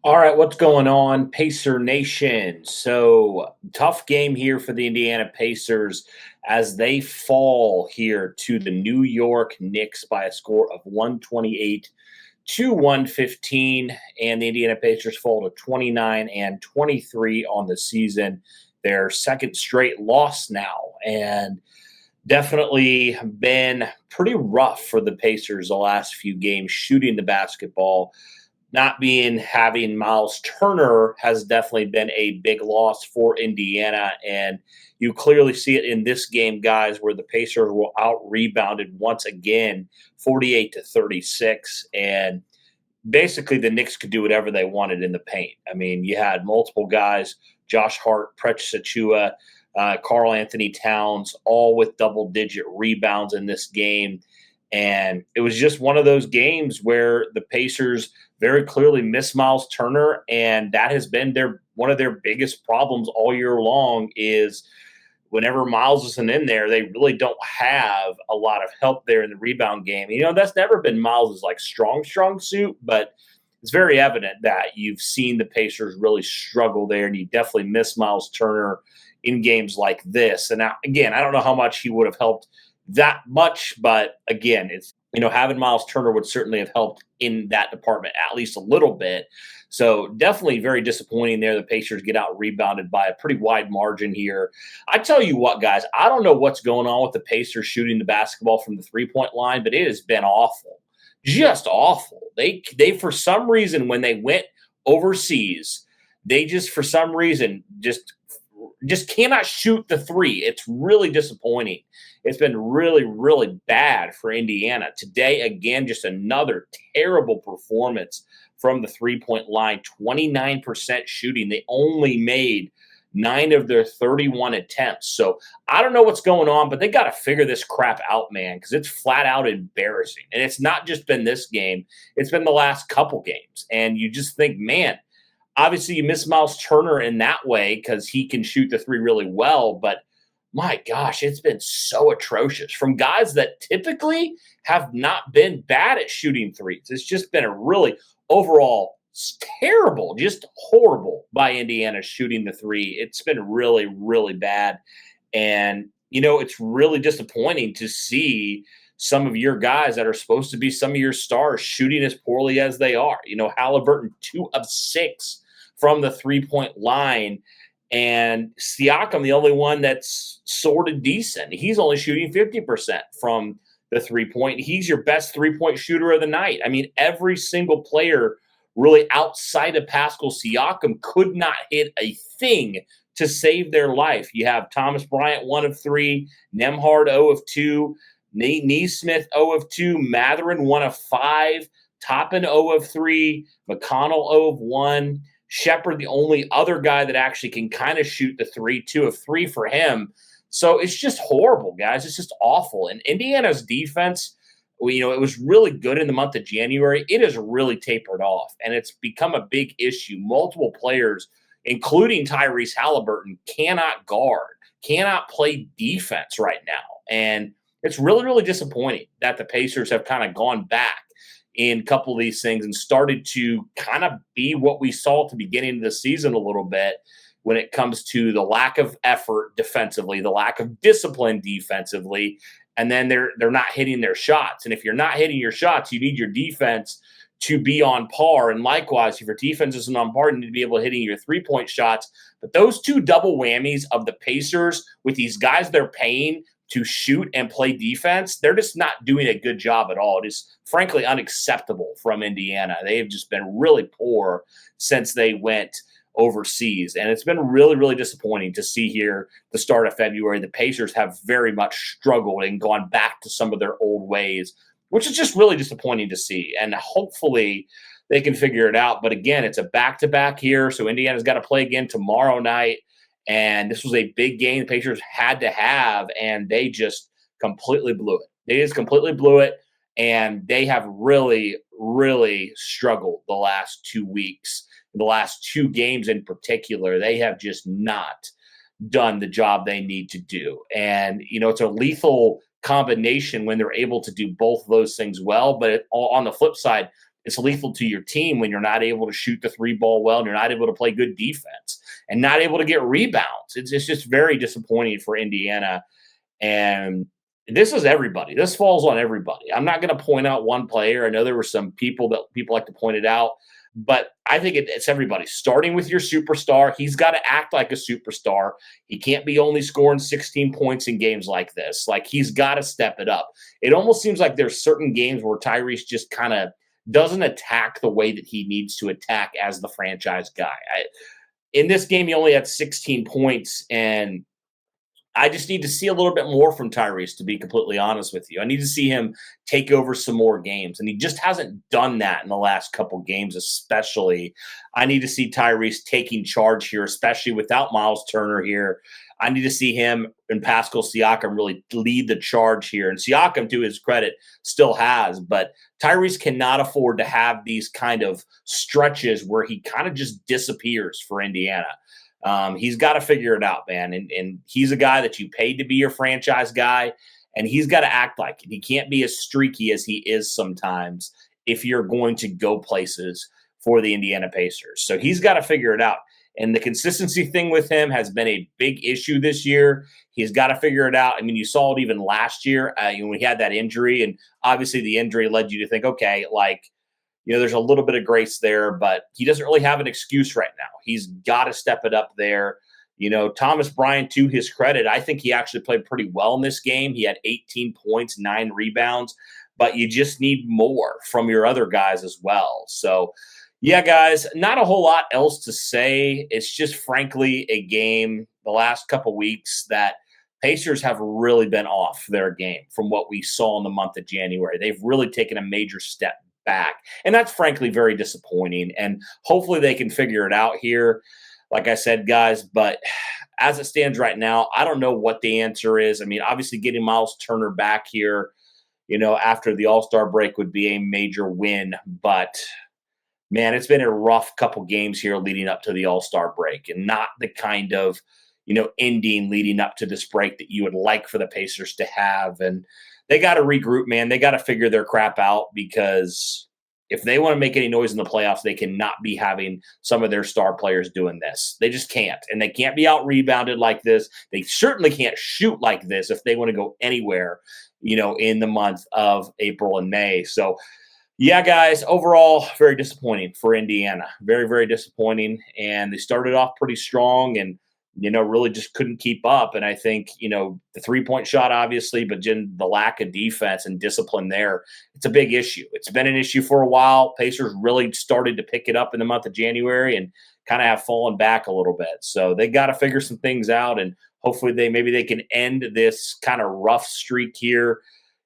All right, what's going on, Pacer Nation? So, tough game here for the Indiana Pacers as they fall here to the New York Knicks by a score of 128 to 115. And the Indiana Pacers fall to 29 and 23 on the season. Their second straight loss now. And definitely been pretty rough for the Pacers the last few games shooting the basketball. Not being having Miles Turner has definitely been a big loss for Indiana. And you clearly see it in this game, guys, where the Pacers were out rebounded once again, 48 to 36. And basically the Knicks could do whatever they wanted in the paint. I mean, you had multiple guys, Josh Hart, Precious Achua, Carl Anthony Towns, all with double-digit rebounds in this game. And it was just one of those games where the Pacers very clearly miss Miles Turner, and that has been one of their biggest problems all year long is whenever Miles isn't in there, they really don't have a lot of help there in the rebound game. You know, that's never been Miles's like strong suit, but it's very evident that you've seen the Pacers really struggle there, and you definitely miss Miles Turner in games like this. And now, again, I don't know how much he would have helped that much, but again, it's having Miles Turner would certainly have helped in that department at least a little bit. So definitely very disappointing there. The Pacers get out rebounded by a pretty wide margin here. I tell you what, guys, I don't know what's going on with the Pacers shooting the basketball from the 3-point line, but it has been awful. Just awful. They for some reason when they went overseas, they just for some reason just cannot shoot the three. It's really disappointing. It's been really, really bad for Indiana. Today, again, just another terrible performance from the 3-point line, 29% shooting. They only made 9 of their 31 attempts. So I don't know what's going on, but they got to figure this crap out, man, because it's flat out embarrassing. And it's not just been this game. It's been the last couple games. And you just think, man, obviously you miss Miles Turner in that way because he can shoot the three really well, but my gosh, it's been so atrocious from guys that typically have not been bad at shooting threes. It's just been a really overall terrible, just horrible by Indiana shooting the three. It's been really, really bad. And, it's really disappointing to see some of your guys that are supposed to be some of your stars shooting as poorly as they are. Halliburton, 2 of 6 from the 3-point line. And Siakam, the only one that's sort of decent. He's only shooting 50% from the 3-point. He's your best 3-point shooter of the night. I mean, every single player really outside of Pascal Siakam could not hit a thing to save their life. You have Thomas Bryant, 1 of 3, Nembhard, 0 of 2, Nate Nesmith, 0 of 2, Mathurin, 1 of 5, Toppin, 0 of 3, McConnell, 0 of 1, Shepherd, the only other guy that actually can kind of shoot the three, 2 of 3 for him. So it's just horrible, guys. It's just awful. And Indiana's defense, it was really good in the month of January. It has really tapered off, and it's become a big issue. Multiple players, including Tyrese Halliburton, cannot guard, cannot play defense right now. And it's really, really disappointing that the Pacers have kind of gone back in a couple of these things and started to kind of be what we saw at the beginning of the season a little bit when it comes to the lack of effort defensively, the lack of discipline defensively, and then they're not hitting their shots. And if you're not hitting your shots, you need your defense to be on par. And likewise, if your defense isn't on par, you need to be able to hitting your 3-point shots. But those two double whammies of the Pacers with these guys they're paying to shoot and play defense, they're just not doing a good job at all. It is frankly unacceptable from Indiana. They have just been really poor since they went overseas. And it's been really, really disappointing to see here the start of February. The Pacers have very much struggled and gone back to some of their old ways, which is just really disappointing to see. And hopefully they can figure it out. But again, it's a back-to-back here. So Indiana's got to play again tomorrow night. And this was a big game the Pacers had to have, and they just completely blew it. They just completely blew it, and they have really, really struggled the last 2 weeks. The last 2 games in particular, they have just not done the job they need to do. And, it's a lethal combination when they're able to do both of those things well. But on the flip side, it's lethal to your team when you're not able to shoot the three ball well and you're not able to play good defense and not able to get rebounds. It's just very disappointing for Indiana. And this is everybody. This falls on everybody. I'm not going to point out one player. I know there were some people that people like to point it out, but I think it's everybody. Starting with your superstar, he's got to act like a superstar. He can't be only scoring 16 points in games like this. Like, he's got to step it up. It almost seems like there's certain games where Tyrese just kind of doesn't attack the way that he needs to attack as the franchise guy. In this game, he only had 16 points, and I just need to see a little bit more from Tyrese, to be completely honest with you. I need to see him take over some more games, and he just hasn't done that in the last couple games, especially. I need to see Tyrese taking charge here, especially without Miles Turner here. I need to see him and Pascal Siakam really lead the charge here. And Siakam, to his credit, still has, but Tyrese cannot afford to have these kind of stretches where he kind of just disappears for Indiana. He's got to figure it out, man. And he's a guy that you paid to be your franchise guy, and he's got to act like it. He can't be as streaky as he is sometimes if you're going to go places for the Indiana Pacers. So he's got to figure it out. And the consistency thing with him has been a big issue this year. He's got to figure it out. I mean, you saw it even last year when he had that injury, and obviously the injury led you to think, okay, like, there's a little bit of grace there, but he doesn't really have an excuse right now. He's got to step it up there. Thomas Bryant, to his credit, I think he actually played pretty well in this game. He had 18 points, 9 rebounds, but you just need more from your other guys as well. So, yeah, guys, not a whole lot else to say. It's just, frankly, a game the last couple weeks that Pacers have really been off their game from what we saw in the month of January. They've really taken a major step back. And that's frankly very disappointing. And hopefully they can figure it out here, like I said, guys. But as it stands right now, I don't know what the answer is. I mean, obviously getting Miles Turner back here, after the All-Star break would be a major win. But, man, it's been a rough couple games here leading up to the All-Star break, and not the kind of, ending leading up to this break that you would like for the Pacers to have. And they got to regroup, man. They got to figure their crap out, because if they want to make any noise in the playoffs, they cannot be having some of their star players doing this. They just can't. And they can't be out-rebounded like this. They certainly can't shoot like this if they want to go anywhere, in the month of April and May. So, yeah, guys, overall, very disappointing for Indiana. Very, very disappointing. And they started off pretty strong and, really just couldn't keep up. And I think, the three-point shot, obviously, but the lack of defense and discipline there, it's a big issue. It's been an issue for a while. Pacers really started to pick it up in the month of January and kind of have fallen back a little bit. So they got to figure some things out, and hopefully maybe they can end this kind of rough streak here,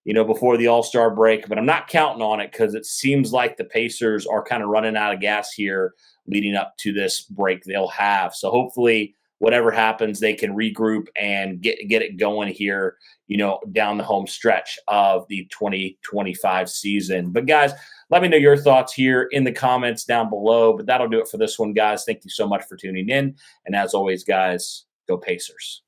before the All-Star break. But I'm not counting on it, because it seems like the Pacers are kind of running out of gas here leading up to this break they'll have. So hopefully, whatever happens, they can regroup and get it going here, down the home stretch of the 2025 season. But, guys, let me know your thoughts here in the comments down below. But that'll do it for this one, guys. Thank you so much for tuning in. And as always, guys, go Pacers.